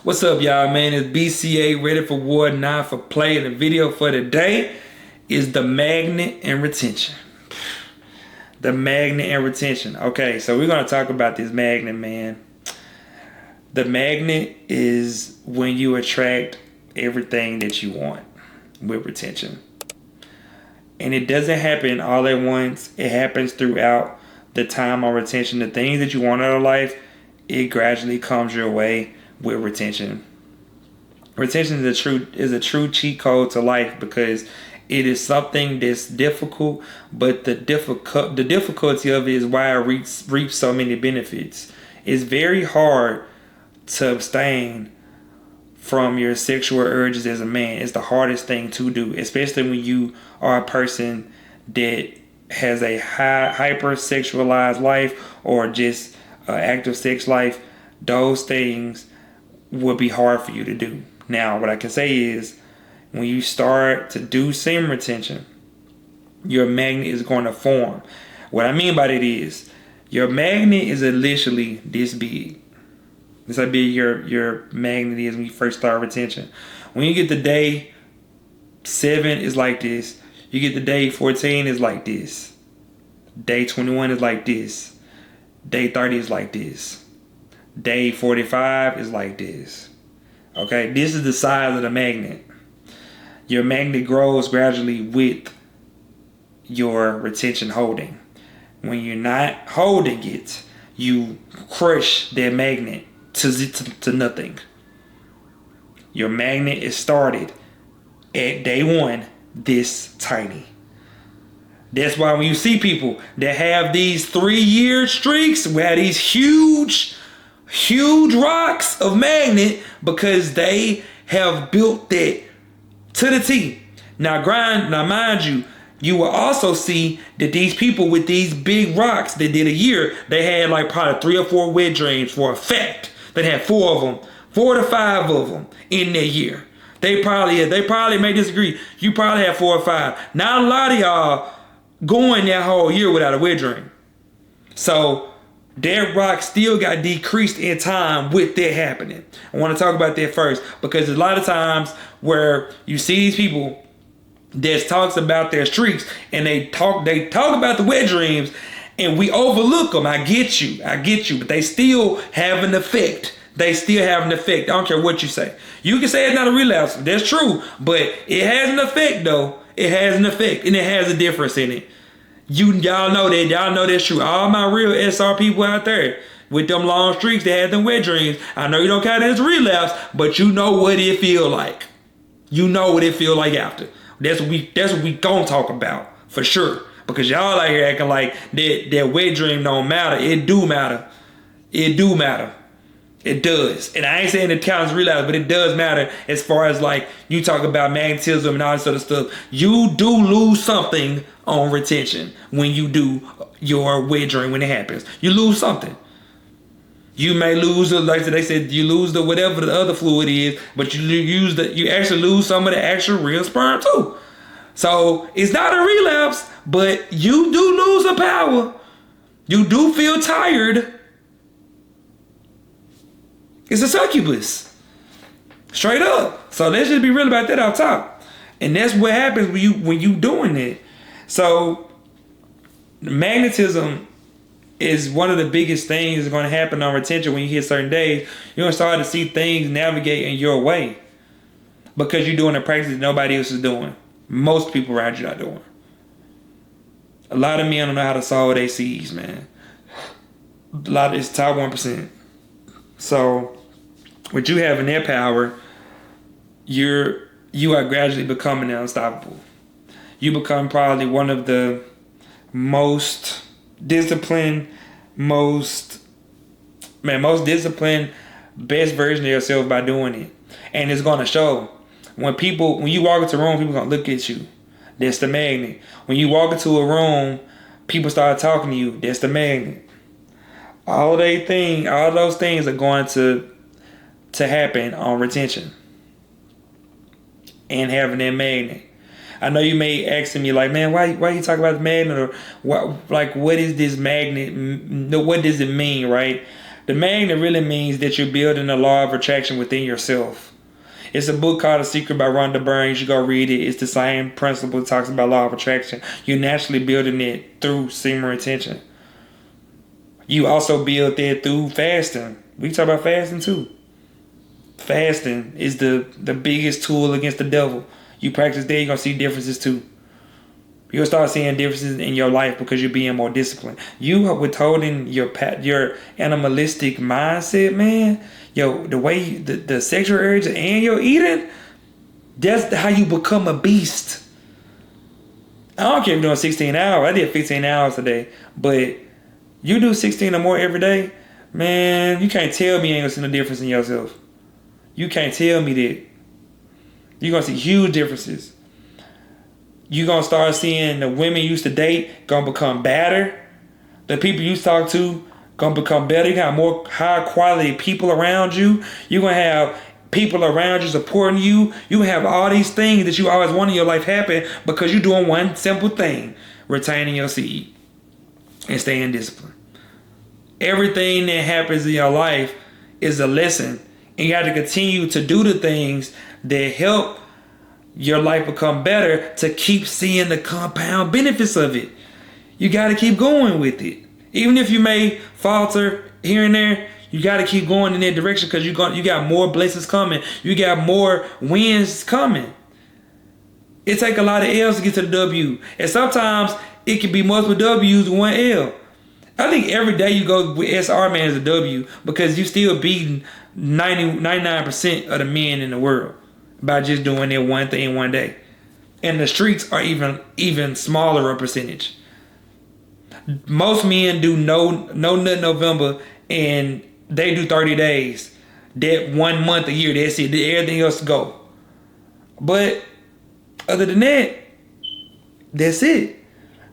What's up, y'all, man? It's BCA ready for War 9 for play. And the video for today is the magnet and retention. The magnet and retention. Okay, so we're going to talk about this magnet, man. The magnet is when you attract everything that you want with retention. And it doesn't happen all at once. It happens throughout the time on retention. The things that you want out of life, it gradually comes your way with retention. Retention is a true cheat code to life because it is something that's difficult, but the difficulty of it is why it reaps so many benefits. It's very hard to abstain from your sexual urges as a man. It's the hardest thing to do, especially when you are a person that has a hyper-sexualized life or just active sex life. Those things would be hard for you to do. Now, what I can say is when you start to do semen retention, your magnet is going to form. What I mean by that is your magnet is literally this big. This how big your magnet is when you first start retention. When you get to day 7 is like this. You get to day 14 is like this. Day 21 is like this. Day 30 is like this. Day 45 is like this. Okay, this is the size of the magnet. Your magnet grows gradually with your retention holding. When you're not holding it, you crush that magnet to nothing. Your magnet is started at day 1 this tiny. That's why when you see people that have these 3-year streaks, we have these huge rocks of magnet because they have built that to the T. Now mind you, you will also see that these people with these big rocks that did a year, they had like probably 3 or 4 wet dreams for a fact. They had 4 of them, 4 to 5 of them in their year. They probably may disagree. You probably have 4 or 5. Not a lot of y'all going that whole year without a wet dream. So that rock still got decreased in time with that happening. I want to talk about that first because a lot of times where you see these people that talks about their streaks and they talk about the wet dreams and we overlook them. I get you, but they still have an effect. I don't care what you say. You can say it's not a relapse. That's true, but it has an effect though. It has an effect and it has a difference in it. Y'all know that. Y'all know that's true. All my real SR people out there with them long streaks, they had them wet dreams. I know you don't count it as relapse, but you know what it feel like. You know what it feel like after. That's what we gonna talk about for sure. Because y'all out here acting like that wet dream don't matter. It do matter. It do matter. It does. And I ain't saying it counts as relapse, but it does matter as far as like you talk about magnetism and all this other stuff. You do lose something on retention when you do your wet dream when it happens. You lose something. You may lose, like they said, you lose the whatever the other fluid is, but you actually lose some of the actual real sperm too. So it's not a relapse, but you do lose a power. You do feel tired. It's a succubus. Straight up. So let's just be real about that out top. And that's what happens when you doing it. So magnetism is one of the biggest things that's going to happen on retention when you hit certain days. You're going to start to see things navigate in your way because you're doing a practice that nobody else is doing. Most people around you not doing. A lot of men don't know how to solve their C's, man. It's top 1%. So with you having that power, you are gradually becoming unstoppable. You become probably one of the most disciplined, best version of yourself by doing it. And it's gonna show. When you walk into a room, people gonna look at you. That's the magnet. When you walk into a room, people start talking to you. That's the magnet. All those things are going to happen on retention and having that magnet. I know you may ask me like, man, why you talk about the magnet, or what is this magnet? What does it mean, right? The magnet really means that you're building a law of attraction within yourself. It's a book called The Secret by Rhonda Byrne. You should go read it. It's the same principle. It talks about law of attraction. You're naturally building it through semen retention. You also build that through fasting. We talk about fasting too. Fasting is the biggest tool against the devil. You practice that, you're going to see differences too. You'll start seeing differences in your life because you're being more disciplined. You are withholding your animalistic mindset, man. Yo, the way the sexual urge and your eating, that's how you become a beast. I don't care if you're doing 16 hours. I did 15 hours today. But you do 16 or more every day, man, you can't tell me you ain't gonna see no difference in yourself. You can't tell me that. You're gonna see huge differences. You're gonna start seeing the women you used to date gonna become better. The people you talk to gonna become better. You got more high quality people around you. You're gonna have people around you supporting you. You have all these things that you always want in your life happen because you're doing one simple thing: retaining your seed and staying disciplined. Everything that happens in your life is a lesson, and you have to continue to do the things that help your life become better to keep seeing the compound benefits of it. You got to keep going with it. Even if you may falter here and there, you got to keep going in that direction because you got more blessings coming. You got more wins coming. It take a lot of L's to get to the W. And sometimes it can be multiple W's with one L. I think every day you go with SR, man, is a W because you still beating 99% of the men in the world by just doing that one thing one day. And the streets are even smaller a percentage. Most men do no nut November and they do 30 days. That 1 month a year, that's it. Everything else go. But other than that, that's it.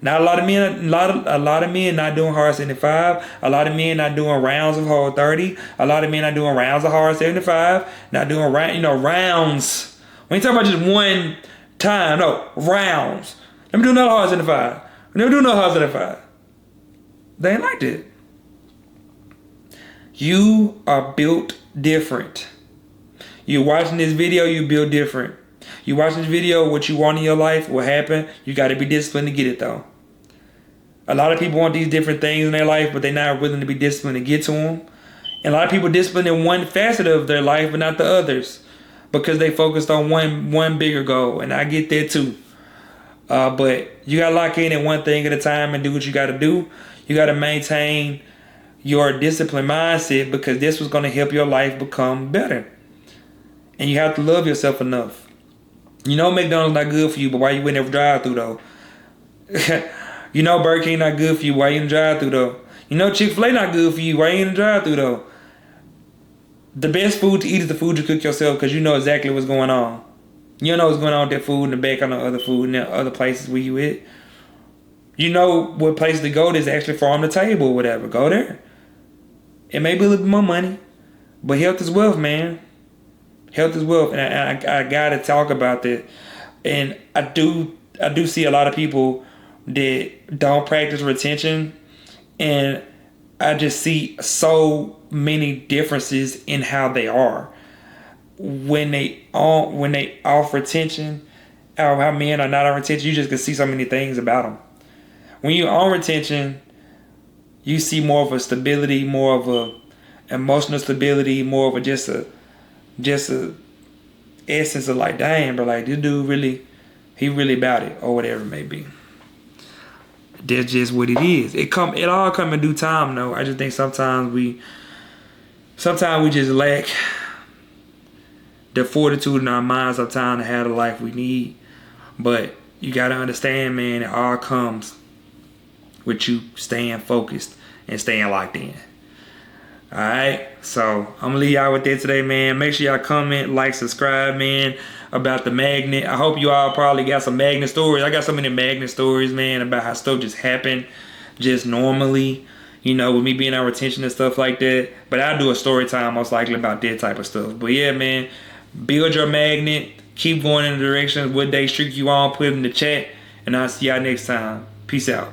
Not a lot of men, a lot of men not doing hard 75. A lot of men not doing rounds of hard 30. A lot of men not doing rounds of hard 75. Not doing rounds. We ain't talking about just one time. No, rounds. Let me do another hard 75. Let me do another hard 75. They ain't like that. You are built different. You're watching this video, you built different. You watching this video, what you want in your life will happen. You got to be disciplined to get it though. A lot of people want these different things in their life, but they're not willing to be disciplined to get to them. And a lot of people disciplined in one facet of their life, but not the others, because they focused on one bigger goal. And I get that too. But you got to lock in at one thing at a time and do what you got to do. You got to maintain your disciplined mindset because this was going to help your life become better. And you have to love yourself enough. You know McDonald's not good for you, but why you in there drive-through though? You know Burger King not good for you, why you in the drive-through though? You know Chick-fil-A not good for you, why you in the drive-through though? The best food to eat is the food you cook yourself because you know exactly what's going on. You know what's going on with that food in the back on the other food and the other places where you at. You know what place to go that's actually farm the table or whatever. Go there. It may be a little bit more money, but health is wealth, man. Health is wealth, and I gotta talk about that. And I do see a lot of people that don't practice retention, and I just see so many differences in how they are when they off retention, or how men are not on retention. You just can see so many things about them. When you're on retention, you see more of a stability, more of a emotional stability, more of a just a essence of like, damn, bro, like this dude really, he really about it, or whatever it may be. That's just what it is. It all come in due time though. I just think sometimes we just lack the fortitude in our minds sometimes to have the life we need. But you gotta understand, man, it all comes with you staying focused and staying locked in. Alright, so I'm gonna leave y'all with that today, man. Make sure y'all comment, like, subscribe, man, about the magnet. I hope you all probably got some magnet stories. I got so many magnet stories, man, about how stuff just happened just normally, you know, with me being on retention and stuff like that. But I'll do a story time most likely about that type of stuff. But yeah, man, build your magnet. Keep going in the direction. What day streak you on, put it in the chat. And I'll see y'all next time. Peace out.